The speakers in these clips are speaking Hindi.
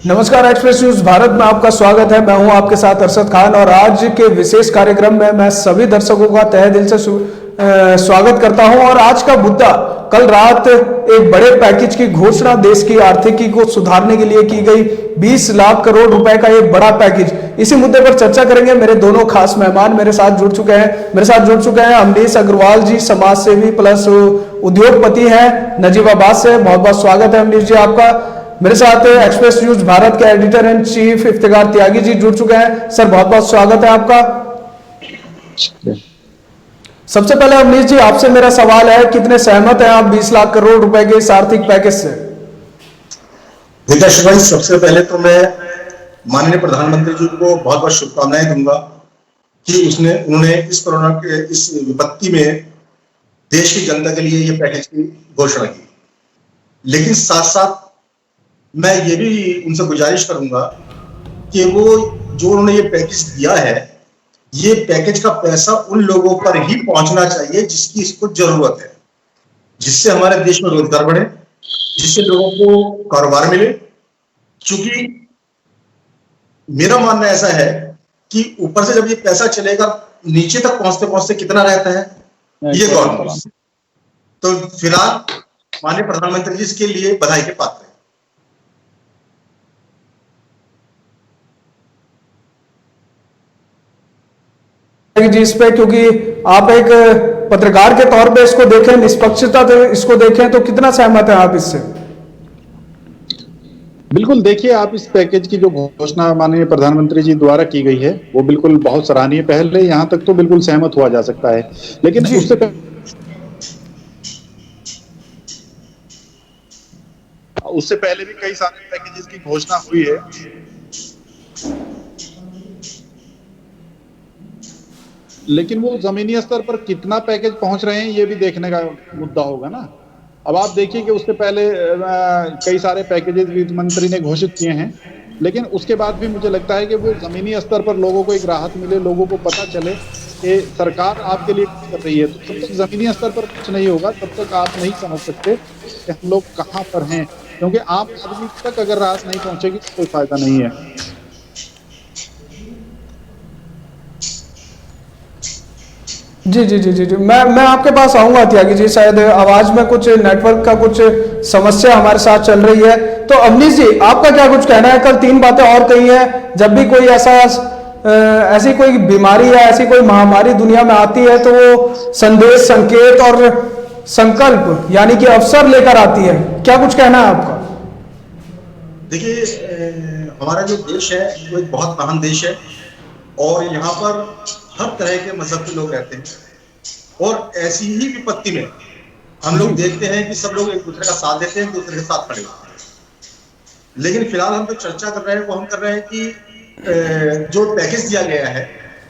नमस्कार, एक्सप्रेस न्यूज भारत में आपका स्वागत है। मैं हूं आपके साथ अरशद खान और आज के विशेष कार्यक्रम में मैं सभी दर्शकों का तहे दिल से स्वागत करता हूं। और आज का मुद्दा, कल रात एक बड़े पैकेज की घोषणा देश की आर्थिकी को सुधारने के लिए की गई। 20 लाख करोड़ रुपए का एक बड़ा पैकेज, इसी मुद्दे पर चर्चा करेंगे। मेरे दोनों खास मेहमान मेरे साथ जुड़ चुके हैं। अमरीश अग्रवाल जी, समाज सेवी प्लस उद्योगपति हैं नजीबाबाद से। बहुत बहुत स्वागत है अमरीश जी आपका। मेरे साथ एक्सप्रेस न्यूज भारत के editor in chief Iftikhar Tyagi ji जुड़ चुके हैं। सर, बहुत बहुत स्वागत है आपका। सबसे पहले अमरीश जी, आपसे मेरा सवाल है, कितने सहमत हैं आप 20 लाख करोड़ रुपए के इस आर्थिक पैकेज से? विकास भाई, सबसे पहले तो मैं माननीय प्रधानमंत्री जी को बहुत बहुत शुभकामनाएं दूंगा कि उन्होंने इस कोरोना के इस विपत्ति में देश की जनता के लिए ये पैकेज की घोषणा की। लेकिन साथ साथ मैं ये भी उनसे गुजारिश करूंगा कि वो जो उन्होंने ये पैकेज दिया है, ये पैकेज का पैसा उन लोगों पर ही पहुंचना चाहिए जिसकी इसको जरूरत है, जिससे हमारे देश में रोजगार बढ़े, जिससे लोगों को कारोबार मिले। क्योंकि मेरा मानना ऐसा है कि ऊपर से जब ये पैसा चलेगा, नीचे तक पहुंचते पहुंचते कितना रहता है ये गवर्नमेंट। तो फिलहाल माननीय प्रधानमंत्री जी इसके लिए बधाई के पात्र हैं। जी, इस पे क्योंकि आप एक पत्रकार के तौर पे इसको देखें, निष्पक्षता इसको देखें, तो कितना सहमत है आप इससे? बिल्कुल, देखिए, आप इस पैकेज की जो घोषणा माननीय प्रधानमंत्री जी द्वारा की गई है वो बिल्कुल बहुत सराहनीय पहल है। यहाँ तक तो बिल्कुल सहमत हुआ जा सकता है। लेकिन उससे पहले भी कई सारे पैकेजेस की घोषणा हुई है। लेकिन वो जमीनी स्तर पर कितना पैकेज पहुंच रहे हैं ये भी देखने का मुद्दा होगा ना। अब आप देखिए कि उससे पहले कई सारे पैकेजेस वित्त मंत्री ने घोषित किए हैं, लेकिन उसके बाद भी मुझे लगता है कि वो जमीनी स्तर पर लोगों को एक राहत मिले, लोगों को पता चले कि सरकार आपके लिए कुछ कर रही है। तो जब तक जमीनी स्तर पर कुछ नहीं होगा तब तक आप नहीं समझ सकते कि हम लोग कहाँ पर हैं, क्योंकि आम आदमी तक अगर राहत नहीं पहुंचेगी तो कोई फायदा नहीं है। जी जी जी जी जी मैं आपके पास आऊंगा त्यागी जी। शायद आवाज में कुछ नेटवर्क का कुछ समस्या हमारे साथ चल रही है। तो अमरीश जी, आपका क्या कुछ कहना है? कल 3 बातें और कही हैं। जब भी कोई ऐसी कोई बीमारी या ऐसी कोई महामारी दुनिया में आती है तो वो संदेश, संकेत और संकल्प यानी कि अवसर लेकर आती है। क्या कुछ कहना है आपका? देखिए, हमारा जो देश है वो एक बहुत महान देश है और यहाँ पर हर तरह के मजहब के लोग रहते हैं। और ऐसी ही विपत्ति में हम लोग देखते हैं कि सब लोग एक दूसरे का साथ देते हैं, एक दूसरे के साथ खड़े होते हैं। लेकिन फिलहाल हम जो चर्चा कर रहे हैं वो हम कर रहे हैं कि जो पैकेज दिया गया है,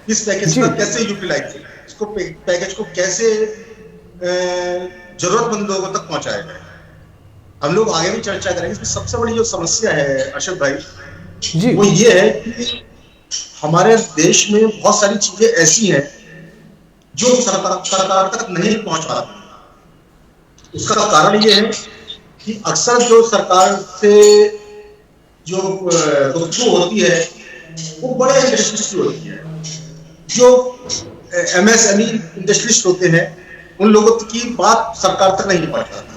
इस पैकेज का कैसे यूटिलाइज, इसको पैकेज को कैसे जरूरतमंद लोगों तक पहुंचाया जाए। हम लोग आगे भी चर्चा करेंगे। इसमें सबसे बड़ी जो समस्या है अरशद भाई, वो ये है कि हमारे देश में बहुत सारी चीजें ऐसी हैं जो सरकार तक नहीं पहुंच पाती। उसका कारण ये है कि अक्सर जो सरकार से जो गुफ्तगू होती है वो बड़े इंडस्ट्रियलिस्ट होती है। जो MSME इंडस्ट्रियलिस्ट होते हैं उन लोगों की बात सरकार तक नहीं पहुंच पाती।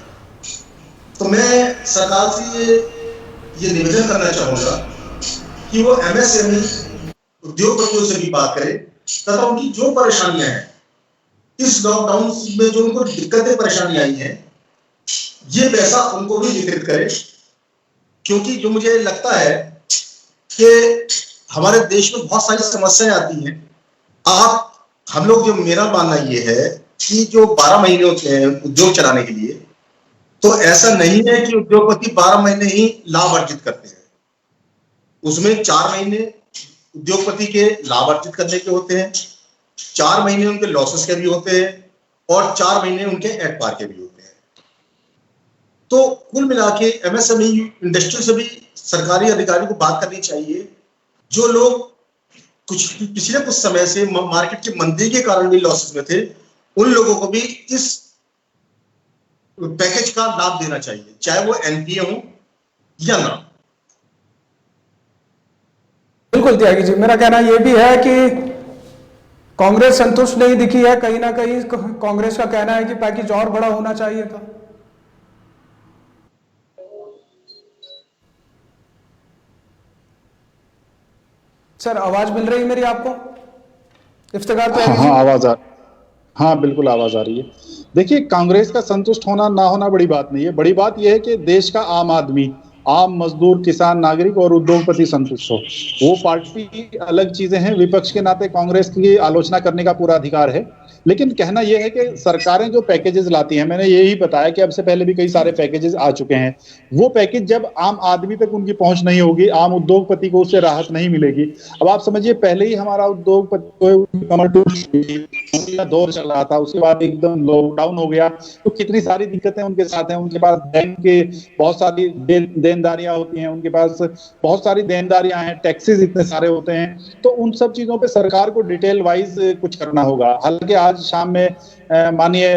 तो मैं सरकार से ये निवेदन करना चाहूंगा कि वो MSME उद्योगपतियों से भी बात करें तथा उनकी जो परेशानियां हैं, इस लॉकडाउन में जो उनको दिक्कतें परेशानियां आई हैं, ये पैसा उनको भी वितरित करें। क्योंकि जो मुझे लगता है कि हमारे देश में बहुत सारी समस्याएं आती हैं। हम लोग जो, मेरा मानना ये है कि जो 12 महीने होते हैं उद्योग चलाने के लिए, तो ऐसा नहीं है कि उद्योगपति 12 महीने ही लाभ अर्जित करते हैं। उसमें 4 महीने उद्योगपति के लाभ अर्जित करने के होते हैं, 4 महीने उनके लॉसेस के भी होते हैं और 4 महीने उनके एट पार के भी होते हैं। तो कुल मिला के MSME इंडस्ट्री से भी सरकारी अधिकारी को बात करनी चाहिए। जो लोग पिछले कुछ समय से मार्केट की मंदी के कारण भी लॉसेस में थे, उन लोगों को भी इस पैकेज का लाभ देना चाहिए, चाहे वो NPA हो या ना। बिल्कुल त्यागी जी, मेरा कहना यह भी है कि कांग्रेस संतुष्ट नहीं दिखी है, कहीं ना कहीं कांग्रेस का कहना है कि पैकेज और बड़ा होना चाहिए था। सर आवाज मिल रही है मेरी आपको? इफ्तिखार त्यागी जी। हाँ, हाँ बिल्कुल आवाज आ रही है। देखिए, कांग्रेस का संतुष्ट होना ना होना बड़ी बात नहीं है। बड़ी बात यह है कि देश का आम आदमी, आम मजदूर, किसान, नागरिक और उद्योगपति संतुष्ट हो। वो पार्टी अलग चीजें हैं, विपक्ष के नाते कांग्रेस की आलोचना करने का पूरा अधिकार है। लेकिन कहना यह है कि सरकारें जो पैकेजेस लाती हैं, मैंने यही बताया कि अब से पहले भी कई सारे पैकेजेस आ चुके हैं। वो पैकेज जब आम आदमी तक उनकी पहुंच नहीं होगी, आम उद्योगपति को उससे राहत नहीं मिलेगी। अब आप समझिए, पहले ही हमारा उद्योगपति कमर टूट दौर चल रहा था, उसके बाद एकदम लॉकडाउन हो गया, तो कितनी सारी दिक्कतें उनके साथ हैं। उनके पास बैंक के बहुत सारी देनदारियां होती हैं, उनके पास बहुत सारी देनदारियां हैं, टैक्सेस इतने सारे होते हैं। तो उन सब चीजों पे सरकार को डिटेल वाइज कुछ करना होगा। हालांकि आज शाम में माननीय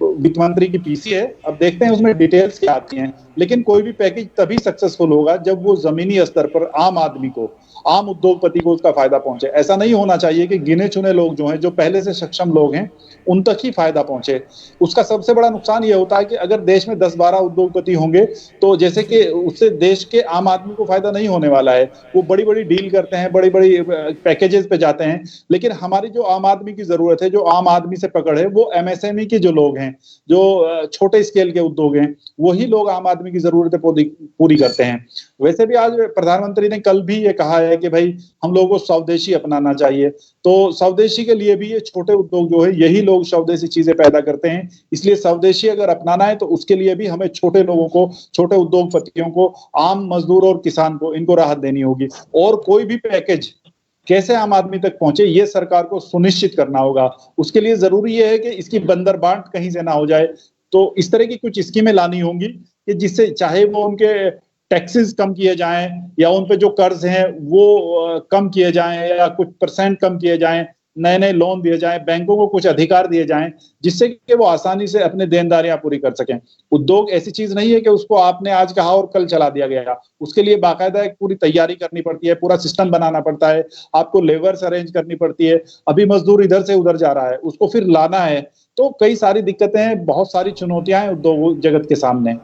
वित्त मंत्री की पीसी है, अब देखते हैं उसमें डिटेल्स क्या आती हैं। लेकिन कोई भी पैकेज तभी सक्सेसफुल होगा जब वो जमीनी स्तर पर आम आदमी को, आम उद्योगपति को उसका फायदा पहुंचे। ऐसा नहीं होना चाहिए कि गिने चुने लोग जो हैं, जो पहले से सक्षम लोग हैं, उन तक ही फायदा पहुंचे। उसका सबसे बड़ा नुकसान यह होता है कि अगर देश में 10-12 उद्योगपति होंगे तो जैसे कि उससे देश के आम आदमी को फायदा नहीं होने वाला है। वो बड़ी बड़ी डील करते हैं, बड़ी बड़ी पैकेजेस पे जाते हैं। लेकिन हमारी जो आम आदमी की जरूरत है, जो आम आदमी से पकड़ है, वो एमएसएमई के जो लोग हैं, जो छोटे स्केल के उद्योग हैं, वही लोग आम आदमी की जरूरतें पूरी करते हैं। वैसे भी आज प्रधानमंत्री ने कल भी ये कहा है कि भाई हम लोगों को स्वदेशी अपनाना चाहिए। तो स्वदेशी के लिए भी ये छोटे उद्योग जो है, यही लोग स्वदेशी चीजें पैदा करते हैं। इसलिए स्वदेशी अगर अपनाना है तो उसके लिए भी हमें छोटे लोगों को, छोटे उद्योगपतियों को, आम मजदूर और किसान को, इनको राहत देनी होगी। और कोई भी पैकेज कैसे आम आदमी तक पहुंचे, ये सरकार को सुनिश्चित करना होगा। उसके लिए जरूरी है कि इसकी बंदरबांट कहीं से ना हो जाए। तो इस तरह की कुछ स्कीमें लानी होंगी कि जिससे चाहे वो उनके टैक्सेस कम किए जाएं, या उन पे जो कर्ज हैं वो कम किए जाएं, या कुछ परसेंट कम किए जाएं, नए नए लोन दिए जाएं, बैंकों को कुछ अधिकार दिए जाएं, जिससे कि वो आसानी से अपने देनदारियां पूरी कर सकें। उद्योग ऐसी चीज नहीं है कि उसको आपने आज कहा और कल चला दिया गया। उसके लिए बाकायदा एक पूरी तैयारी करनी पड़ती है, पूरा सिस्टम बनाना पड़ता है, आपको लेबर्स अरेंज करनी पड़ती है। अभी मजदूर इधर से उधर जा रहा है, उसको फिर लाना है। तो कई सारी दिक्कतें हैं, बहुत सारी चुनौतियां हैं उद्योग जगत के सामने।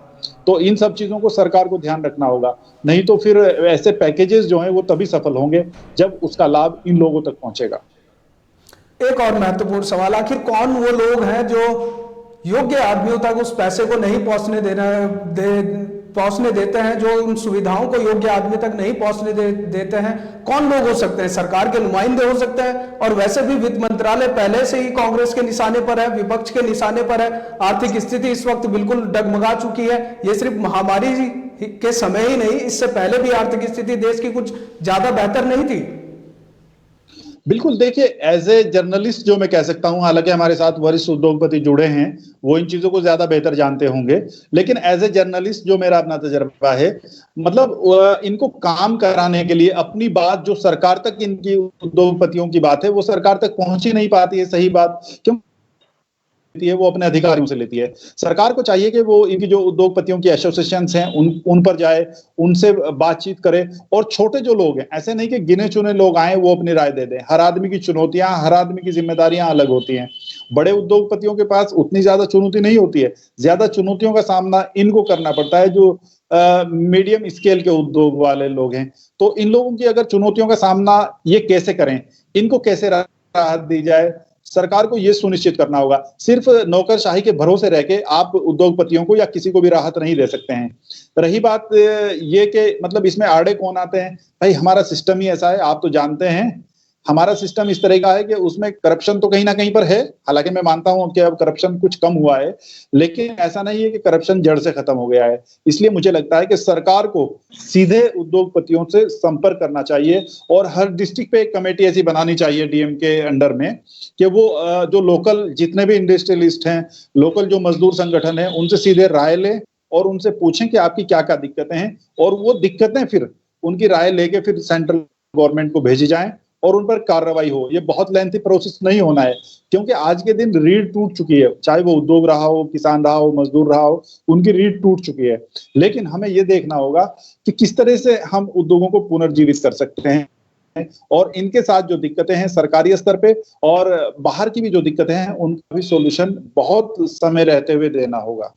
तो इन सब चीजों को सरकार को ध्यान रखना होगा। नहीं तो फिर ऐसे पैकेजेस जो हैं वो तभी सफल होंगे जब उसका लाभ इन लोगों तक पहुंचेगा। एक और महत्वपूर्ण सवाल, आखिर कौन वो लोग हैं जो योग्य आदमियों तक उस पैसे को नहीं पहुंचने देते हैं, जो उन सुविधाओं को योग्य आदमी तक नहीं पहुंचने देते हैं? कौन लोग हो सकते हैं? सरकार के नुमाइंदे हो सकते हैं। और वैसे भी वित्त मंत्रालय पहले से ही कांग्रेस के निशाने पर है, विपक्ष के निशाने पर है। आर्थिक स्थिति इस वक्त बिल्कुल डगमगा चुकी है। ये सिर्फ महामारी के समय ही नहीं, इससे पहले भी आर्थिक स्थिति देश की कुछ ज्यादा बेहतर नहीं थी। बिल्कुल, देखिए, एज ए जर्नलिस्ट जो मैं कह सकता हूं, हालांकि हमारे साथ वरिष्ठ उद्योगपति जुड़े हैं, वो इन चीजों को ज्यादा बेहतर जानते होंगे। लेकिन एज ए जर्नलिस्ट जो मेरा अपना तजर्बा है, मतलब इनको काम कराने के लिए अपनी बात जो सरकार तक, इनकी उद्योगपतियों की बात है, वो सरकार तक पहुंच ही नहीं पाती है। सही बात क्यों है, वो अपने अधिकारियों से लेती है। सरकार को चाहिए कि वो इनकी जो उद्योगपतियों की एसोसिएशंस हैं उन पर जाए, उनसे बातचीत करे। और छोटे जो लोग हैं, ऐसे नहीं कि गिने चुने लोग आए वो अपनी राय दे दें। हर आदमी की चुनौतियां, हर आदमी की जिम्मेदारियां अलग होती हैं। बड़े उद्योगपतियों के पास उतनी ज्यादा चुनौती नहीं होती है, ज्यादा चुनौतियों का सामना इनको करना पड़ता है जो मीडियम स्केल के उद्योग वाले लोग हैं। तो इन लोगों की अगर चुनौतियों का सामना ये कैसे करें, इनको कैसे राहत दी जाए, सरकार को यह सुनिश्चित करना होगा। सिर्फ नौकरशाही के भरोसे रह के आप उद्योगपतियों को या किसी को भी राहत नहीं दे सकते हैं। रही बात ये कि मतलब इसमें आड़े कौन आते हैं, भाई हमारा सिस्टम ही ऐसा है, आप तो जानते हैं। हमारा सिस्टम इस तरह का है कि उसमें करप्शन तो कहीं ना कहीं पर है। हालांकि मैं मानता हूं कि अब करप्शन कुछ कम हुआ है, लेकिन ऐसा नहीं है कि करप्शन जड़ से खत्म हो गया है। इसलिए मुझे लगता है कि सरकार को सीधे उद्योगपतियों से संपर्क करना चाहिए और हर डिस्ट्रिक्ट पे एक कमेटी ऐसी बनानी चाहिए डीएम के अंडर में, कि वो जो लोकल जितने भी इंडस्ट्रियलिस्ट हैं, लोकल जो मजदूर संगठन है, उनसे सीधे राय लें और उनसे पूछें कि आपकी क्या क्या दिक्कतें हैं, और वो दिक्कतें फिर उनकी राय लेके फिर सेंट्रल गवर्नमेंट को भेजी जाएं और उन पर कार्रवाई हो। ये बहुत लेंथी प्रोसेस नहीं होना है, क्योंकि आज के दिन रीढ़ टूट चुकी है। चाहे वो उद्योग रहा हो, किसान रहा हो, मजदूर रहा हो, उनकी रीढ़ टूट चुकी है। लेकिन हमें ये देखना होगा कि किस तरह से हम उद्योगों को पुनर्जीवित कर सकते हैं। और इनके साथ जो दिक्कतें हैं सरकारी स्तर पे और बाहर की भी जो दिक्कतें हैं उनका भी सॉल्यूशन बहुत समय रहते हुए देना होगा।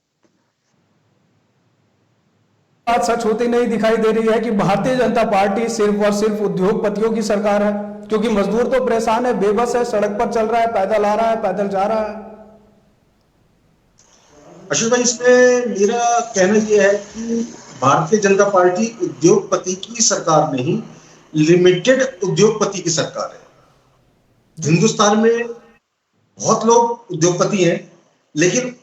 बात सच होती नहीं दिखाई दे रही है कि भारतीय जनता पार्टी सिर्फ और सिर्फ उद्योगपतियों की सरकार है, क्योंकि मजदूर तो परेशान है, बेबस है, सड़क पर चल रहा है, पैदल आ रहा है, पैदल जा रहा है। अशोक भाई, इसमें मेरा कहना यह है कि भारतीय जनता पार्टी उद्योगपति की सरकार नहीं, लिमिटेड उद्योगपति की सरकार है। हिंदुस्तान में बहुत लोग उद्योगपति हैं, लेकिन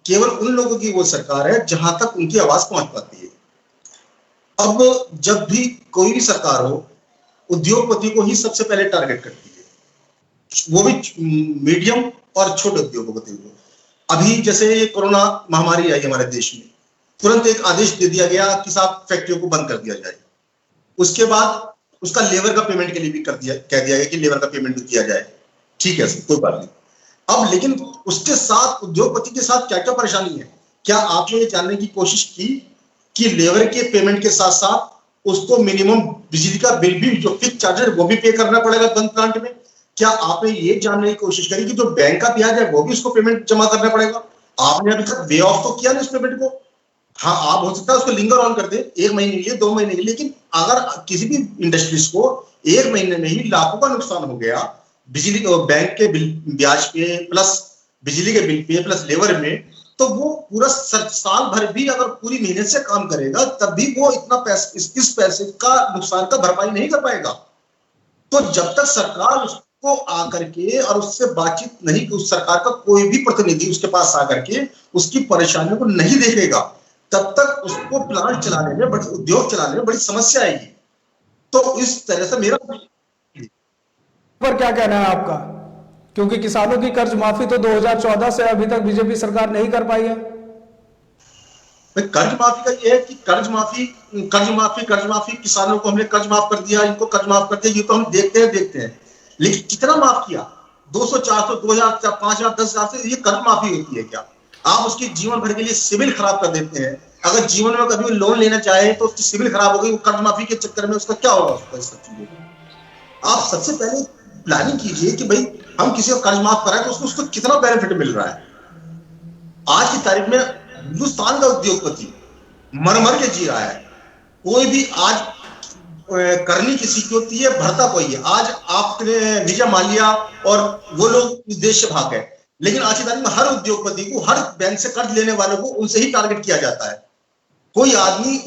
केवल उन लोगों की वो सरकार है जहां तक उनकी आवाज पहुंच पाती है। अब जब भी कोई भी सरकार हो, उद्योगपति को ही सबसे पहले टारगेट करती है, वो भी मीडियम और छोटे उद्योगपति को। अभी जैसे ये कोरोना महामारी आई हमारे देश में, तुरंत एक आदेश दे दिया गया कि साहब फैक्ट्रियों को बंद कर दिया जाए। उसके बाद उसका लेबर का पेमेंट के लिए भी कह दिया गया कि लेबर का पेमेंट भी किया जाए। ठीक है, कोई बात नहीं। अब लेकिन उसके साथ उद्योगपति के साथ क्या क्या परेशानी है, क्या आपने ये जानने की कोशिश की कि लेबर के पेमेंट के साथ साथ उसको मिनिमम बिजली का बिल भी, जो फिक्स चार्ज है, वो भी पे करना पड़ेगा बंद प्लांट में? क्या आपने ये जानने की कोशिश करी कि जो बैंक का ब्याज है वो भी उसको पेमेंट जमा करना पड़ेगा? आपने अभी तक वे ऑफ तो किया ना उस पेमेंट को। हाँ, आप हो सकता है उसको लिंगर ऑन कर दे 1 महीने के लिए, 2 महीने के लिए, लेकिन अगर किसी भी इंडस्ट्रीज को 1 महीने में ही लाखों का नुकसान हो गया बिजली बैंक के बिल ब्याज पे प्लस बिजली के बिल पे प्लस लेबर में, तो वो पूरा साल भर भी अगर पूरी मेहनत से काम करेगा तब भी वो इतना इस पैसे का नुकसान का भरपाई नहीं कर पाएगा। तो जब तक सरकार उसको आकर के और उससे बातचीत नहीं, उस सरकार का कोई भी प्रतिनिधि उसके पास आकर के उसकी परेशानियों को नहीं देखेगा, तब तक उसको प्लांट चलाने में, बड़ी उद्योग चलाने में बड़ी समस्या आएगी। तो इस तरह से मेरा पर क्या कहना है आपका? क्योंकि किसानों की कर्ज माफी तो 2014 से अभी तक बीजेपी सरकार नहीं कर पाई है। कर्ज माफी का ये है कि कर्ज माफी किसानों को हमने कर्ज माफ कर दिया, इनको कर्ज माफ कर दिया, ये तो हम देखते हैं, लेकिन कितना माफ किया? 200, 400, 2000, 5000, 10,000 से ये कर्ज माफी होती है क्या? आप उसकी जीवन भर के लिए सिविल खराब कर देते हैं। अगर जीवन में कभी लोन लेना चाहे तो उसकी सिविल खराब हो गई, वो कर्ज माफी के चक्कर में उसका क्या होगा? उसका आप सबसे पहले प्लानिंग कीजिए कि भाई हम किसी को कर्ज माफ कराएं तो उसको कितना बेनिफिट मिल रहा है। आज की तारीख में हिंदुस्तान का उद्योगपति मर मर के जी रहा है। कोई भी आज करनी किसी की होती है, भरता कोई है। आज आपने विजय माल्या और वो लोग इस देश से भाग गए, लेकिन आज की तारीख में हर उद्योगपति को, हर बैंक से कर्ज लेने वालों को उनसे ही टारगेट किया जाता है। कोई आदमी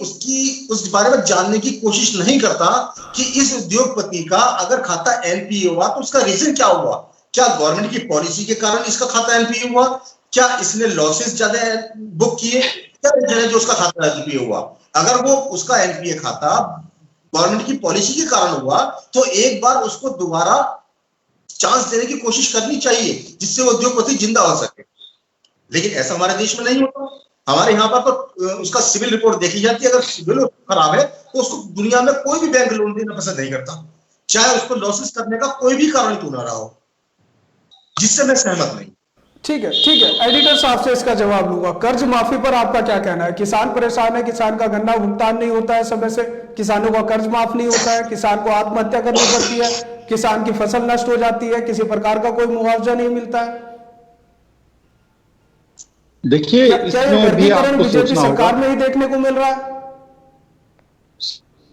उस बारे में जानने की कोशिश नहीं करता कि इस उद्योगपति का अगर खाता एनपीए हुआ तो उसका रीजन क्या हुआ। क्या गवर्नमेंट की पॉलिसी के कारण इसका खाता एनपीए हुआ? क्या इसने लॉसेस ज्यादा बुक किए? क्या रीजन है जो उसका खाता एनपीए हुआ? अगर वो उसका एनपीए खाता गवर्नमेंट की पॉलिसी के कारण हुआ तो एक बार उसको दोबारा चांस देने की कोशिश करनी चाहिए, जिससे वो उद्योगपति जिंदा हो सके। लेकिन ऐसा हमारे देश में नहीं होता। हमारे यहाँ पर तो उसका सिविल रिपोर्ट देखी जाती है। अगर सिविल खराब है तो उसको दुनिया में कोई भी बैंक लोन देना पसंद नहीं करता, चाहे उसको लॉसेस करने का कोई भी कारण क्यों ना रहा हो, जिससे मैं सहमत नहीं। ठीक है, एडिटर साहब से इसका जवाब लूंगा। कर्ज माफी पर आपका क्या कहना है? किसान परेशान है, किसान का गन्ना भुगतान नहीं होता है समय से, किसानों का कर्ज माफ नहीं होता है, किसान को आत्महत्या करनी पड़ती है, किसान की फसल नष्ट हो जाती है, किसी प्रकार का कोई मुआवजा नहीं मिलता है। देखिए, इसमें भी आपको सोचना होगा, सरकार में ही देखने को मिल रहा है।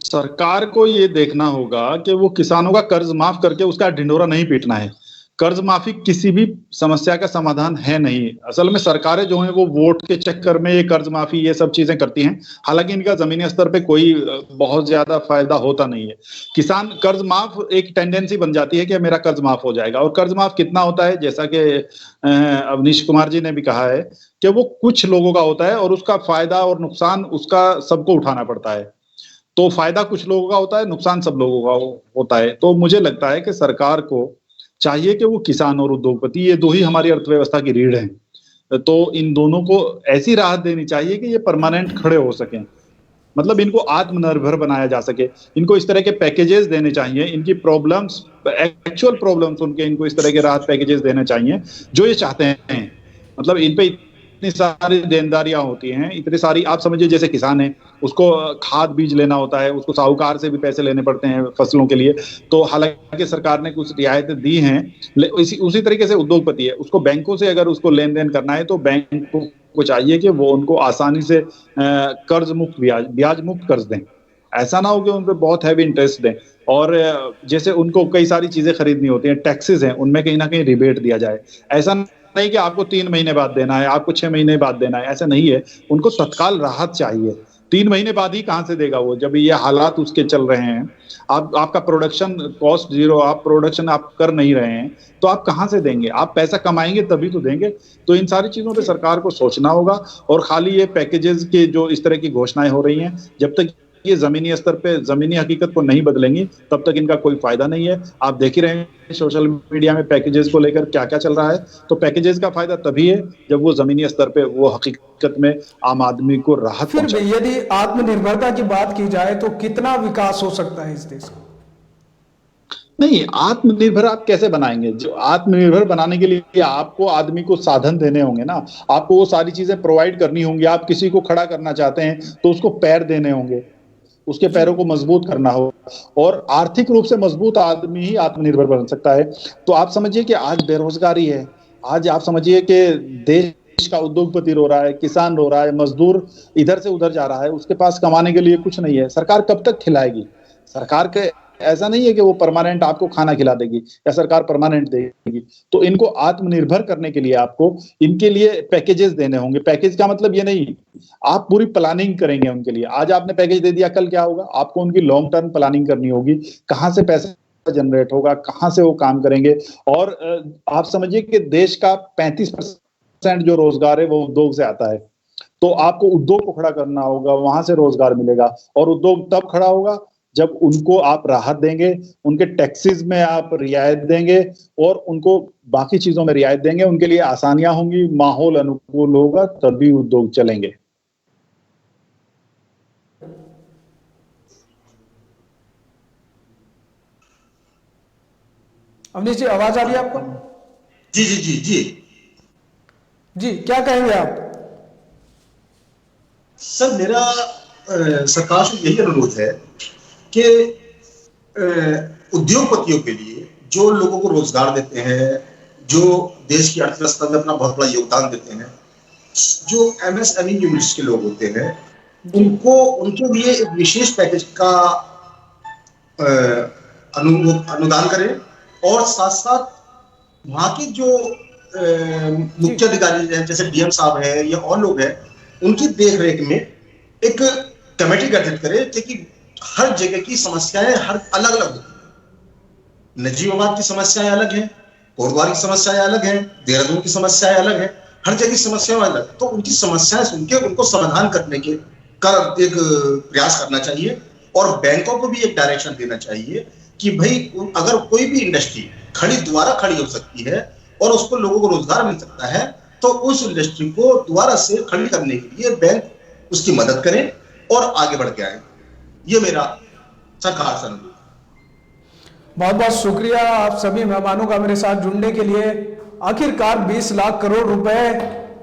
सरकार को ये देखना होगा कि वो किसानों का कर्ज माफ करके उसका ढिंढोरा नहीं पीटना है। कर्ज माफी किसी भी समस्या का समाधान है नहीं। असल में सरकारें जो हैं वो वोट के चक्कर में ये कर्ज माफी ये सब चीजें करती हैं, हालांकि इनका जमीनी स्तर पे कोई बहुत ज्यादा फायदा होता नहीं है। किसान कर्ज माफ एक टेंडेंसी बन जाती है कि मेरा कर्ज माफ हो जाएगा, और कर्ज माफ कितना होता है, जैसा कि अवनीश कुमार जी ने भी कहा है कि वो कुछ लोगों का होता है और उसका फायदा और नुकसान उसका सबको उठाना पड़ता है। तो फायदा कुछ लोगों का होता है, नुकसान सब लोगों का होता है। तो मुझे लगता है कि सरकार को चाहिए कि वो किसान और उद्योगपति, ये दो ही हमारी अर्थव्यवस्था की रीढ़ हैं, तो इन दोनों को ऐसी राहत देनी चाहिए कि ये परमानेंट खड़े हो सकें, मतलब इनको आत्मनिर्भर बनाया जा सके। इनको इस तरह के पैकेजेस देने चाहिए, इनकी प्रॉब्लम्स, एक्चुअल प्रॉब्लम्स उनके, इनको इस तरह के राहत पैकेजेस देने चाहिए जो ये चाहते हैं। मतलब इन पे इतनी सारी देनदारियां होती हैं, इतनी सारी, आप समझिए जैसे किसान है, उसको खाद बीज लेना होता है, उसको साहूकार से भी पैसे लेने पड़ते हैं फसलों के लिए। तो हालांकि सरकार ने कुछ रियायतें दी हैं, उसी तरीके से उद्योगपति है, उसको बैंकों से अगर उसको लेन देन करना है तो बैंक को चाहिए कि वो उनको आसानी से कर्ज मुक्त, ब्याज मुक्त कर्ज दें। ऐसा ना हो कि उन पर बहुत हैवी इंटरेस्ट दें। और जैसे उनको कई सारी चीजें खरीदनी होती हैं, टैक्सेस हैं, उनमें कहीं ना कहीं रिबेट दिया जाए। ऐसा नहीं कि आपको 3 महीने बाद देना है, आपको 6 महीने बाद देना है, ऐसा नहीं है। उनको तत्काल राहत चाहिए। 3 महीने बाद ही कहां से देगा वो, जब ये हालात उसके चल रहे हैं। आपका प्रोडक्शन कॉस्ट जीरो, आप प्रोडक्शन आप कर नहीं रहे हैं, तो आप कहां से देंगे? आप पैसा कमाएंगे तभी तो देंगे। तो इन सारी चीजों पे सरकार को सोचना होगा। और खाली ये पैकेजेस के जो इस तरह की घोषणाएं हो रही हैं, जब तक ये जमीनी स्तर पे जमीनी हकीकत को नहीं बदलेंगी तब तक इनका कोई फायदा नहीं है। आप देख ही रहे हैं सोशल मीडिया में पैकेजेस को लेकर क्या क्या चल रहा है। तो पैकेजेस का फायदा तभी है जब वो जमीनी स्तर पे वो हकीकत में आम आदमी को राहत फिर पहुंचाए। यदि आत्मनिर्भरता की बात की जाए तो कितना विकास हो सकता है इस देश का? नहीं, आत्मनिर्भर आप कैसे बनाएंगे? जो आत्मनिर्भर बनाने के लिए आपको आदमी को साधन देने होंगे ना, आपको वो सारी चीजें प्रोवाइड करनी होंगी। आप किसी को खड़ा करना चाहते हैं तो उसको पैर देने होंगे, उसके पैरों को मजबूत करना हो। और आर्थिक रूप से मजबूत आदमी ही आत्मनिर्भर बन सकता है। तो आप समझिए कि आज बेरोजगारी है, आज आप समझिए कि देश का उद्योगपति रो रहा है, किसान रो रहा है, मजदूर इधर से उधर जा रहा है, उसके पास कमाने के लिए कुछ नहीं है। सरकार कब तक खिलाएगी? सरकार के ऐसा नहीं है कि वो परमानेंट आपको खाना खिला देगी या सरकार परमानेंट देगी। तो इनको आत्मनिर्भर करने के लिए आपको इनके लिए पैकेजेस देने होंगे। पैकेज का मतलब ये नहीं, आप पूरी प्लानिंग करेंगे उनके लिए। आज आपने पैकेज दे दिया, कल क्या होगा? आपको उनकी लॉन्ग टर्म प्लानिंग करनी होगी, कहां से पैसा जनरेट होगा, कहां से वो काम करेंगे। और आप समझिए कि देश का 35% जो रोजगार है वो उद्योग से आता है। तो आपको उद्योग को खड़ा करना होगा, वहां से रोजगार मिलेगा। और उद्योग तब खड़ा होगा जब उनको आप राहत देंगे, उनके टैक्सेस में आप रियायत देंगे और उनको बाकी चीजों में रियायत देंगे, उनके लिए आसानियां होंगी, माहौल अनुकूल होगा, तभी उद्योग चलेंगे। अवनीश जी, आवाज आ रही है आपको? जी जी जी जी जी, क्या कहेंगे आप? सर, मेरा सरकार से यही अनुरोध है कि उद्योगपतियों के लिए, जो लोगों को रोजगार देते हैं, जो देश की अर्थव्यवस्था में अपना बहुत बड़ा योगदान देते हैं, जो MSME यूनिट्स के लोग होते हैं, उनके लिए एक विशेष पैकेज का अनुदान करें। और साथ साथ वहां के जो मुख्य अधिकारी हैं, जैसे DM साहब हैं या और लोग हैं, उनकी देखरेख में एक कमेटी गठित करें, क्योंकि हर जगह की समस्याएं हर अलग अलग होती हैं। नजीबाबाद की समस्याएं अलग हैं, कोटद्वार की समस्याएं अलग हैं, देहरादून की समस्याएं अलग हैं, हर जगह की समस्याएं अलग। तो उनकी समस्याएं सुन के उनको समाधान करने के एक प्रयास करना चाहिए। और बैंकों को भी एक डायरेक्शन देना चाहिए कि भाई, अगर कोई भी इंडस्ट्री दोबारा खड़ी हो सकती है और उसको लोगों को रोजगार मिल सकता है, तो उस इंडस्ट्री को दोबारा से खड़ी करने के लिए बैंक उसकी मदद करें और आगे बढ़ के आए। ये मेरा सरकार से अनुरोध। बहुत बहुत शुक्रिया आप सभी मेहमानों का मेरे साथ जुड़ने के लिए। आखिरकार 20 लाख करोड़ रुपए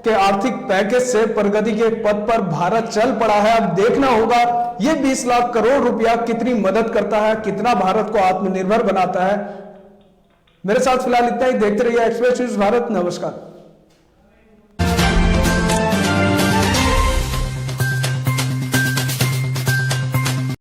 के आर्थिक पैकेज से प्रगति के पथ पर भारत चल पड़ा है। अब देखना होगा ये 20 लाख करोड़ रुपया कितनी मदद करता है, कितना भारत को आत्मनिर्भर बनाता है। मेरे साथ फिलहाल इतना ही। देखते रहिए एक्सप्रेस न्यूज भारत। नमस्कार।